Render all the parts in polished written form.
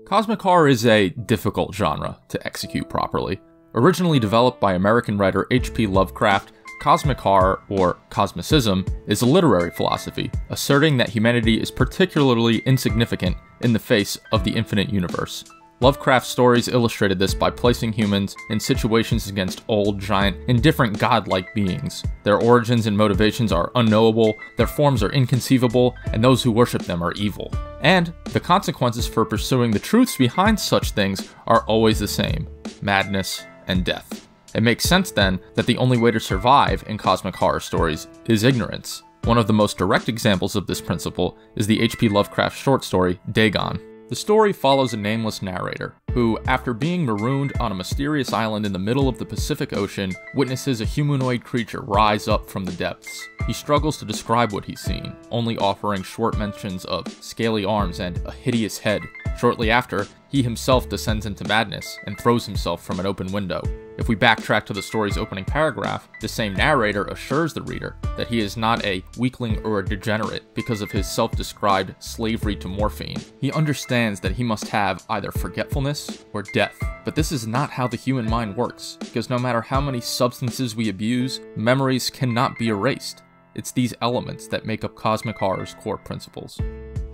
Cosmic horror is a difficult genre to execute properly. Originally developed by American writer H.P. Lovecraft, cosmic horror, or cosmicism, is a literary philosophy, asserting that humanity is particularly insignificant in the face of the infinite universe. Lovecraft's stories illustrated this by placing humans in situations against old, giant, and different godlike beings. Their origins and motivations are unknowable, their forms are inconceivable, and those who worship them are evil. And the consequences for pursuing the truths behind such things are always the same: madness and death. It makes sense then that the only way to survive in cosmic horror stories is ignorance. One of the most direct examples of this principle is the H.P. Lovecraft short story, Dagon. The story follows a nameless narrator, who, after being marooned on a mysterious island in the middle of the Pacific Ocean, witnesses a humanoid creature rise up from the depths. He struggles to describe what he's seen, only offering short mentions of scaly arms and a hideous head. Shortly after, he himself descends into madness and throws himself from an open window. If we backtrack to the story's opening paragraph, the same narrator assures the reader that he is not a weakling or a degenerate because of his self-described slavery to morphine. He understands that he must have either forgetfulness or death. But this is not how the human mind works, because no matter how many substances we abuse, memories cannot be erased. It's these elements that make up cosmic horror's core principles.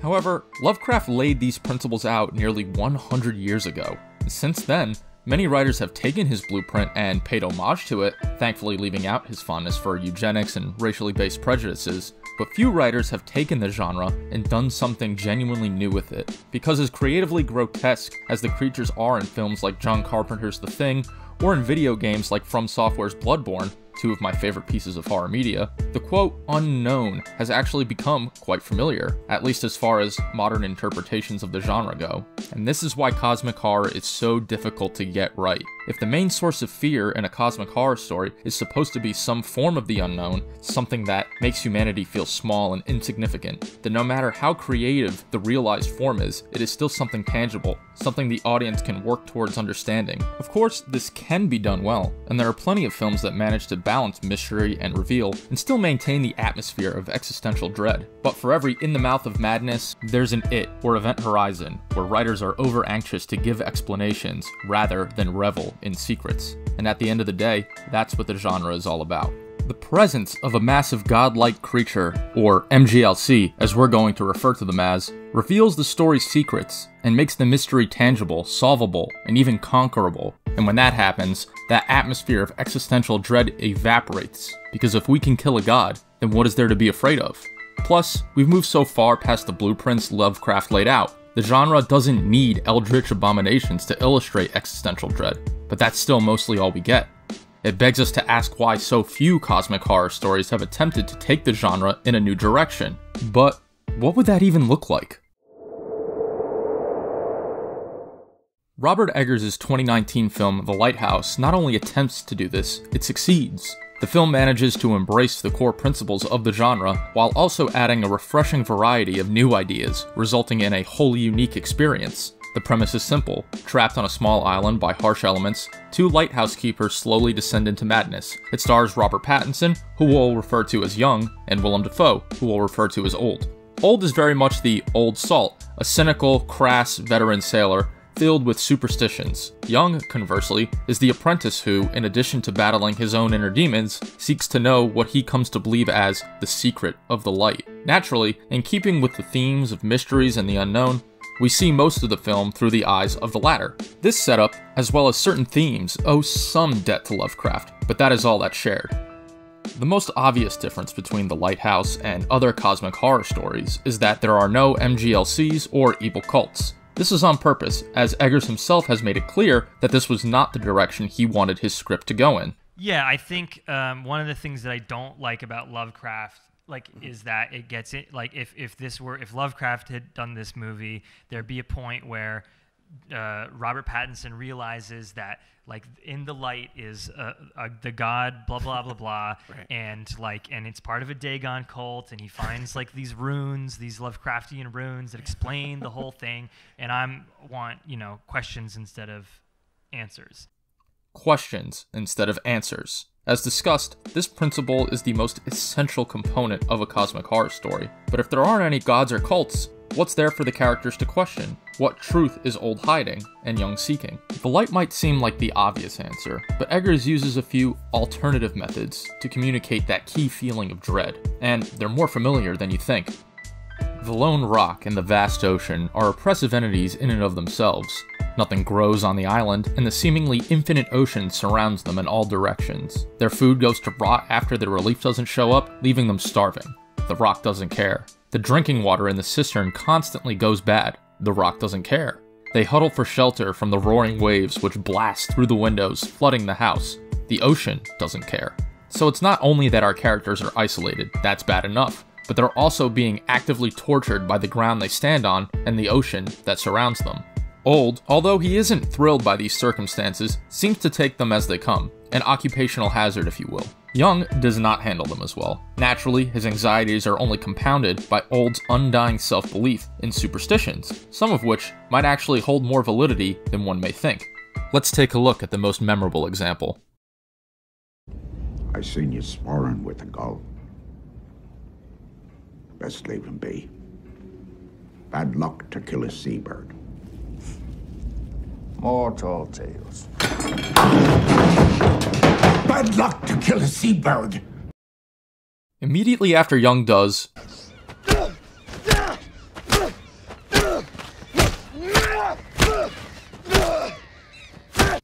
However, Lovecraft laid these principles out nearly 100 years ago, and since then, many writers have taken his blueprint and paid homage to it, thankfully leaving out his fondness for eugenics and racially based prejudices, but few writers have taken the genre and done something genuinely new with it. Because as creatively grotesque as the creatures are in films like John Carpenter's The Thing, or in video games like From Software's Bloodborne, two of my favorite pieces of horror media, the quote, unknown has actually become quite familiar, at least as far as modern interpretations of the genre go. And this is why cosmic horror is so difficult to get right. If the main source of fear in a cosmic horror story is supposed to be some form of the unknown, something that makes humanity feel small and insignificant, then no matter how creative the realized form is, it is still something tangible, something the audience can work towards understanding. Of course, this can be done well, and there are plenty of films that manage to balance mystery and reveal and still maintain the atmosphere of existential dread. But for every in the mouth of madness, there's an it or event horizon, where writers are over anxious to give explanations rather than revel in secrets. And at the end of the day, that's what the genre is all about. The presence of a massive godlike creature, or MGLC as we're going to refer to them as, reveals the story's secrets and makes the mystery tangible, solvable, and even conquerable. And when that happens, that atmosphere of existential dread evaporates, because if we can kill a god, then what is there to be afraid of? Plus, we've moved so far past the blueprints Lovecraft laid out. The genre doesn't need eldritch abominations to illustrate existential dread, but that's still mostly all we get. It begs us to ask why so few cosmic horror stories have attempted to take the genre in a new direction. But what would that even look like? Robert Eggers' 2019 film, The Lighthouse, not only attempts to do this, it succeeds. The film manages to embrace the core principles of the genre, while also adding a refreshing variety of new ideas, resulting in a wholly unique experience. The premise is simple. Trapped on a small island by harsh elements, two lighthouse keepers slowly descend into madness. It stars Robert Pattinson, who we'll refer to as young, and Willem Dafoe, who we'll refer to as old. Old is very much the old salt, a cynical, crass veteran sailor filled with superstitions. Young, conversely, is the apprentice who, in addition to battling his own inner demons, seeks to know what he comes to believe as the secret of the light. Naturally, in keeping with the themes of mysteries and the unknown, we see most of the film through the eyes of the latter. This setup, as well as certain themes, owe some debt to Lovecraft, but that is all that's shared. The most obvious difference between The Lighthouse and other cosmic horror stories is that there are no MGLCs or evil cults. This is on purpose, as Eggers himself has made it clear that this was not the direction he wanted his script to go in. Yeah, I think one of the things that I don't like about Lovecraft is that it gets it, if Lovecraft had done this movie, there'd be a point where Robert Pattinson realizes that in the light is the god blah blah blah blah, right. and it's part of a Dagon cult, and he finds these runes, these Lovecraftian runes that explain the whole thing, and I want questions instead of answers. Questions instead of answers. As discussed, this principle is the most essential component of a cosmic horror story. But if there aren't any gods or cults, what's there for the characters to question? What truth is Old hiding and Young seeking? The light might seem like the obvious answer, but Eggers uses a few alternative methods to communicate that key feeling of dread, and they're more familiar than you think. The lone rock and the vast ocean are oppressive entities in and of themselves. Nothing grows on the island, and the seemingly infinite ocean surrounds them in all directions. Their food goes to rot after the relief doesn't show up, leaving them starving. The rock doesn't care. The drinking water in the cistern constantly goes bad. The rock doesn't care. They huddle for shelter from the roaring waves which blast through the windows, flooding the house. The ocean doesn't care. So it's not only that our characters are isolated, that's bad enough, but they're also being actively tortured by the ground they stand on and the ocean that surrounds them. Old, although he isn't thrilled by these circumstances, seems to take them as they come, an occupational hazard if you will. Young does not handle them as well. Naturally, his anxieties are only compounded by Old's undying self-belief in superstitions, some of which might actually hold more validity than one may think. Let's take a look at the most memorable example. I seen you sparring with a gull. Best leave him be. Bad luck to kill a seabird. More tall tales. Bad luck to kill a seabird! Immediately after Young does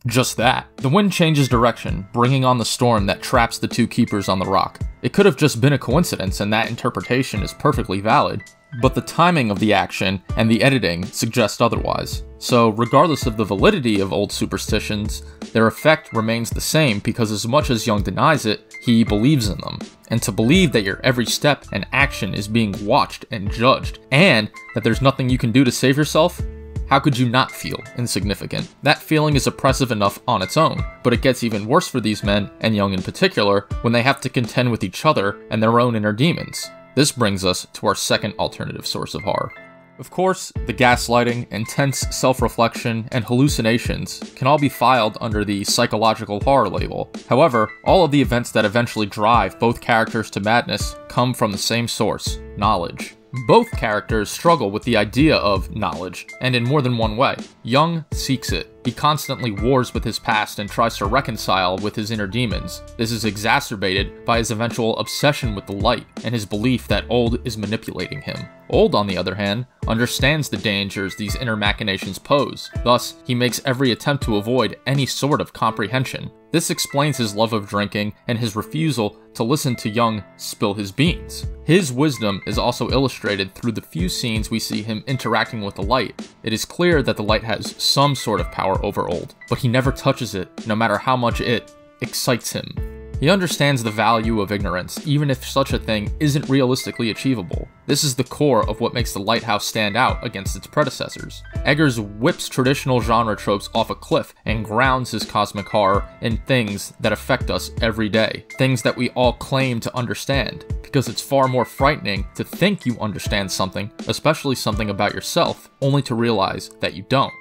just that, the wind changes direction, bringing on the storm that traps the two keepers on the rock. It could have just been a coincidence, and that interpretation is perfectly valid, but the timing of the action and the editing suggest otherwise. So regardless of the validity of old superstitions, their effect remains the same because as much as Young denies it, he believes in them. And to believe that your every step and action is being watched and judged, and that there's nothing you can do to save yourself, how could you not feel insignificant? That feeling is oppressive enough on its own, but it gets even worse for these men, and Young in particular, when they have to contend with each other and their own inner demons. This brings us to our second alternative source of horror. Of course, the gaslighting, intense self-reflection, and hallucinations can all be filed under the psychological horror label. However, all of the events that eventually drive both characters to madness come from the same source: knowledge. Both characters struggle with the idea of knowledge, and in more than one way. Young seeks it. He constantly wars with his past and tries to reconcile with his inner demons. This is exacerbated by his eventual obsession with the light and his belief that Old is manipulating him. Old, on the other hand, understands the dangers these inner machinations pose. Thus, he makes every attempt to avoid any sort of comprehension. This explains his love of drinking and his refusal to listen to Young spill his beans. His wisdom is also illustrated through the few scenes we see him interacting with the light. It is clear that the light has some sort of power over Old, but he never touches it, no matter how much it excites him. He understands the value of ignorance, even if such a thing isn't realistically achievable. This is the core of what makes the Lighthouse stand out against its predecessors. Eggers whips traditional genre tropes off a cliff and grounds his cosmic horror in things that affect us every day, things that we all claim to understand, because it's far more frightening to think you understand something, especially something about yourself, only to realize that you don't.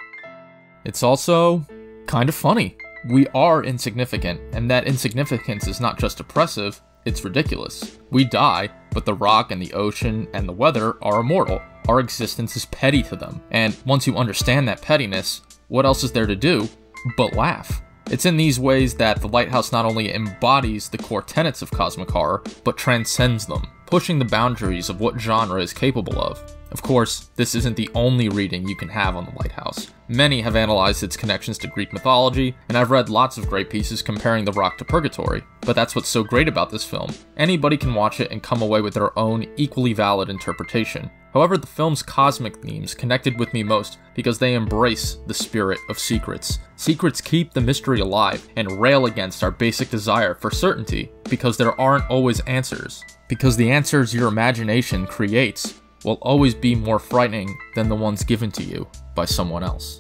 It's also kind of funny. We are insignificant, and that insignificance is not just oppressive, it's ridiculous. We die, but the rock and the ocean and the weather are immortal. Our existence is petty to them, and once you understand that pettiness, what else is there to do but laugh? It's in these ways that the Lighthouse not only embodies the core tenets of cosmic horror, but transcends them, pushing the boundaries of what genre is capable of. Of course, this isn't the only reading you can have on the Lighthouse. Many have analyzed its connections to Greek mythology, and I've read lots of great pieces comparing the rock to purgatory. But that's what's so great about this film. Anybody can watch it and come away with their own equally valid interpretation. However, the film's cosmic themes connected with me most because they embrace the spirit of secrets. Secrets keep the mystery alive and rail against our basic desire for certainty, because there aren't always answers. Because the answers your imagination creates will always be more frightening than the ones given to you by someone else.